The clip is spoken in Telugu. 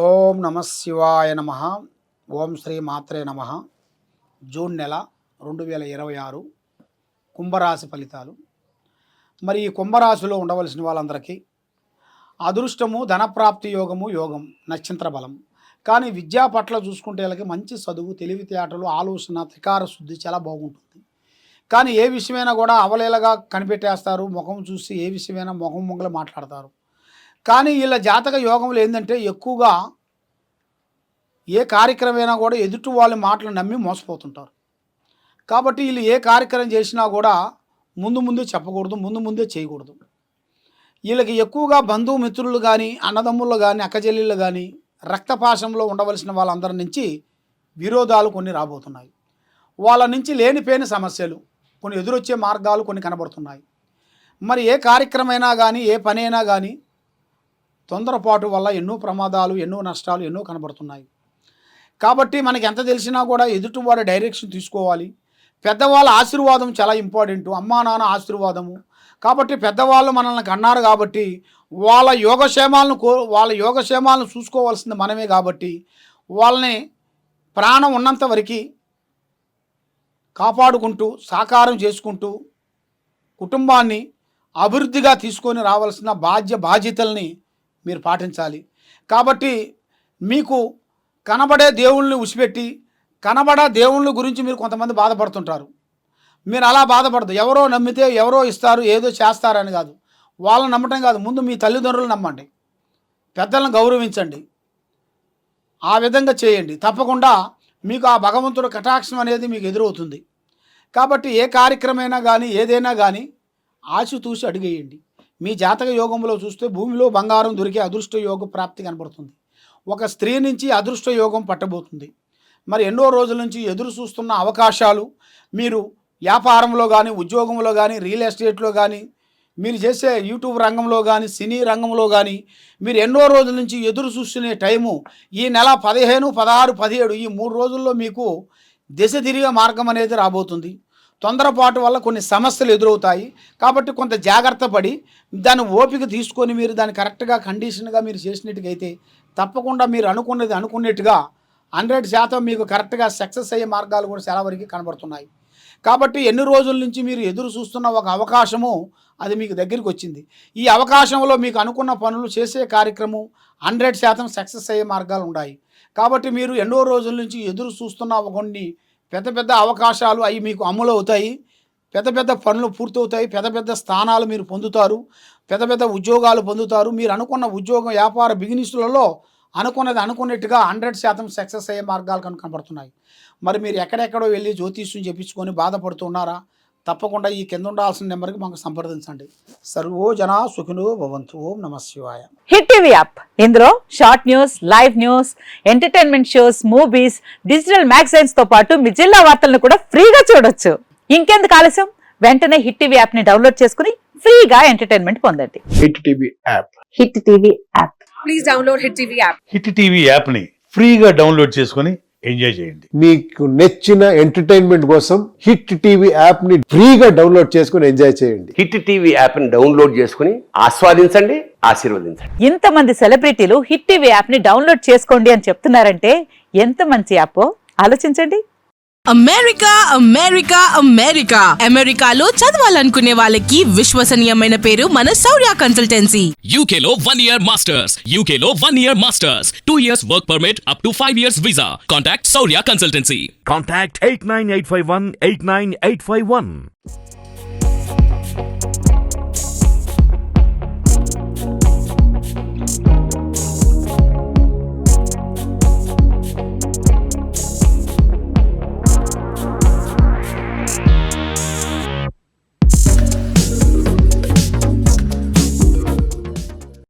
ఓం నమ శివాయ నమ. ఓం శ్రీ మాత్రే నమ. జూన్ నెల 2026 కుంభరాశి ఫలితాలు. మరి ఈ కుంభరాశిలో ఉండవలసిన వాళ్ళందరికీ అదృష్టము, ధనప్రాప్తి యోగము, యోగం, నక్షత్ర బలం. కానీ విద్యా పట్ల చూసుకుంటే వాళ్ళకి మంచి చదువు, తెలివితేటలు, ఆలోచన, త్రికార శుద్ధి చాలా బాగుంటుంది. కానీ ఏ విషయమైనా కూడా అవలేలగా కనిపెట్టేస్తారు. ముఖం చూసి ఏ విషయమైనా ముఖం ముంగలు మాట్లాడతారు. కానీ వీళ్ళ జాతక యోగంలో ఏంటంటే ఎక్కువగా ఏ కార్యక్రమైనా కూడా ఎదుటి వాళ్ళ మాటలు నమ్మి మోసపోతుంటారు. కాబట్టి వీళ్ళు ఏ కార్యక్రమం చేసినా కూడా ముందే చెప్పకూడదు, ముందే చేయకూడదు. వీళ్ళకి ఎక్కువగా బంధుమిత్రులు కానీ, అన్నదమ్ముళ్ళు కానీ, అక్కచెల్లెళ్ళు కానీ, రక్తపాశంలో ఉండవలసిన వాళ్ళందరి నుంచి విరోధాలు కొన్ని రాబోతున్నాయి. వాళ్ళ నుంచి లేనిపోయిన సమస్యలు, కొన్ని ఎదురొచ్చే మార్గాలు కొన్ని కనబడుతున్నాయి. మరి ఏ కార్యక్రమైనా కానీ, ఏ పనైనా కానీ తొందరపాటు వల్ల ఎన్నో ప్రమాదాలు, ఎన్నో నష్టాలు ఎన్నో కనబడుతున్నాయి. కాబట్టి మనకి ఎంత తెలిసినా కూడా ఎదుటివాడి డైరెక్షన్ తీసుకోవాలి. పెద్దవాళ్ళ ఆశీర్వాదం చాలా ఇంపార్టెంట్. అమ్మా నాన్న ఆశీర్వాదము. కాబట్టి పెద్దవాళ్ళు మనల్ని కన్నారు కాబట్టి వాళ్ళ యోగక్షేమాలను చూసుకోవాల్సింది మనమే. కాబట్టి వాళ్ళని ప్రాణం ఉన్నంత వరకు కాపాడుకుంటూ, సాకారం చేసుకుంటూ, కుటుంబాన్ని అభివృద్ధిగా తీసుకొని రావాల్సిన బాధ్యతల్ని మీరు పాటించాలి. కాబట్టి మీకు కనబడే దేవుళ్ళని ఉసిపెట్టి, కనబడే దేవుళ్ళ గురించి మీరు కొంతమంది బాధపడుతుంటారు. మీరు అలా బాధపడదు. ఎవరో నమ్మితే ఎవరో ఇస్తారు, ఏదో చేస్తారని కాదు. వాళ్ళని నమ్మటం కాదు, ముందు మీ తల్లిదండ్రులు నమ్మండి, పెద్దలను గౌరవించండి, ఆ విధంగా చేయండి. తప్పకుండా మీకు ఆ భగవంతుడు కటాక్షం అనేది మీకు ఎదురవుతుంది. కాబట్టి ఏ కార్యక్రమైనా కానీ, ఏదైనా కానీ ఆచితూసి అడిగేయండి. మీ జాతక యోగంలో చూస్తే భూమిలో బంగారం దొరికే అదృష్ట యోగ ప్రాప్తి కనబడుతుంది. ఒక స్త్రీ నుంచి అదృష్ట యోగం పట్టబోతుంది. మరి ఎన్నో రోజుల నుంచి ఎదురు చూస్తున్న అవకాశాలు మీరు వ్యాపారంలో కానీ, ఉద్యోగంలో కానీ, రియల్ ఎస్టేట్లో కానీ, మీరు చేసే యూట్యూబ్ రంగంలో కానీ, సినీ రంగంలో కానీ మీరు ఎన్నో రోజుల నుంచి ఎదురు చూస్తున్న టైము ఈ నెల 15, 16, 17 ఈ 3 రోజుల్లో మీకు దిశ తిరిగే మార్గం అనేది రాబోతుంది. తొందరపాటు వల్ల కొన్ని సమస్యలు ఎదురవుతాయి. కాబట్టి కొంత జాగ్రత్త పడి దాన్ని ఓపిక తీసుకొని మీరు దాన్ని కరెక్ట్గా కండిషన్గా మీరు చేసినట్టుగైతే తప్పకుండా మీరు అనుకున్నట్టుగా 100% మీకు కరెక్ట్గా సక్సెస్ అయ్యే మార్గాలు కూడా చాలా వరకు కనబడుతున్నాయి. కాబట్టి ఎన్ని రోజుల నుంచి మీరు ఎదురు చూస్తున్న ఒక అవకాశము అది మీకు దగ్గరికి వచ్చింది. ఈ అవకాశంలో మీకు అనుకున్న పనులు చేసే కార్యక్రమం 100% సక్సెస్ అయ్యే మార్గాలు ఉన్నాయి. కాబట్టి మీరు ఎన్నో రోజుల నుంచి ఎదురు చూస్తున్న కొన్ని పెద్ద అవకాశాలు అవి మీకు అమలు అవుతాయి. పెద్ద పనులు పూర్తవుతాయి. పెద్ద స్థానాలు మీరు పొందుతారు. పెద్ద ఉద్యోగాలు పొందుతారు. మీరు అనుకున్న ఉద్యోగం, వ్యాపార బిజినెస్లలో అనుకున్నట్టుగా 100% సక్సెస్ అయ్యే మార్గాలు కనబడుతున్నాయి. మరి మీరు ఎక్కడెక్కడో వెళ్ళి జ్యోతిష్యం చెప్పించుకొని బాధపడుతున్నారా? తప్పకుండా ఈ కింద ఉండాల్సిన నెంబర్కి మాకు సంప్రదించండి. సర్వో జనా సుఖినో భవంతు. ఓం నమ శివాయ. హిట్ టీవీ యాప్, ఇందులో short news, live news, entertainment shows, movies, digital magazines తో పాటు మీ జిల్లా వార్తలను కూడా ఫ్రీగా చూడొచ్చు. ఇంకెందుకు ఆలస్యం, వెంటనే హిట్ టీవీ యాప్ ని డౌన్లోడ్ చేసుకుని ఫ్రీగా ఎంటర్టైన్మెంట్ పొందండి. Hit TV app. Hit TV app. Please download hit TV app. Hit TV app ని ఫ్రీగా డౌన్లోడ్ చేసుకుని ఎంజాయ్ చేయండి. మీకు నచ్చిన ఎంటర్టైన్మెంట్ కోసం హిట్ టీవీ యాప్ ని ఫ్రీగా డౌన్లోడ్ చేసుకుని ఎంజాయ్ చేయండి. హిట్ టీవీ యాప్ ని డౌన్లోడ్ చేసుకుని ఆస్వాదించండి, ఆశీర్వదించండి. ఇంతమంది సెలబ్రిటీలు హిట్ టీవీ యాప్ ని డౌన్లోడ్ చేసుకోండి అని చెప్తున్నారంటే ఎంత మంచి యాప్ ఆలోచించండి. అమెరికాలో చదవాలనుకునే వాళ్ళకి విశ్వసనీయమైన పేరు మన శౌర్య కన్సల్టెన్సీ. UK లో 1 year masters, UK లో 1 year masters, 2 years work permit up to 5 years visa. Contact Saurya Consultancy. Contact 89851 89851.